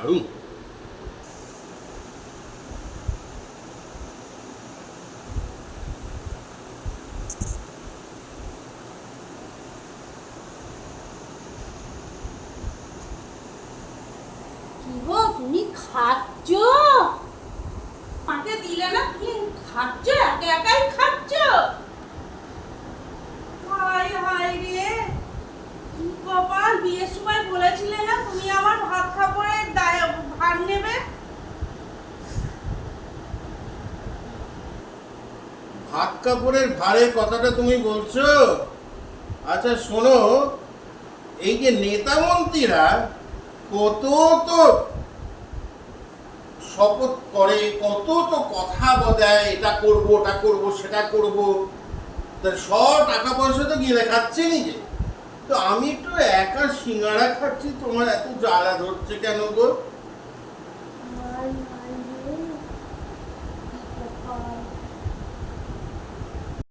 দারুণ। কি গো তুমি খাচ্ছ? মাকে দিলে না, তুমি খাচ্ছ, একা একাই খাচ্ছ? হাই হাই রে, কি কপাল! বিয়ের সময় বলেছিলে না তুমি আমার ভাত খাবারের ভার নেবে? ভাত কাপড়ের ভারের কথাটা তুমি বলছো? আচ্ছা শোনো, এই যে নেতা মন্ত্রীরা কত তো শপথ করে, কত তো কথা বদায়, এটা করব ওটা করব সেটা করব, তা সব টাকা পয়সা তো গিলে খাচ্ছে নিজে। তো আমি তো একা সিঙ্গাড়া খাচ্ছি, তোমার এত জ্বালা ধরছে কেন গো?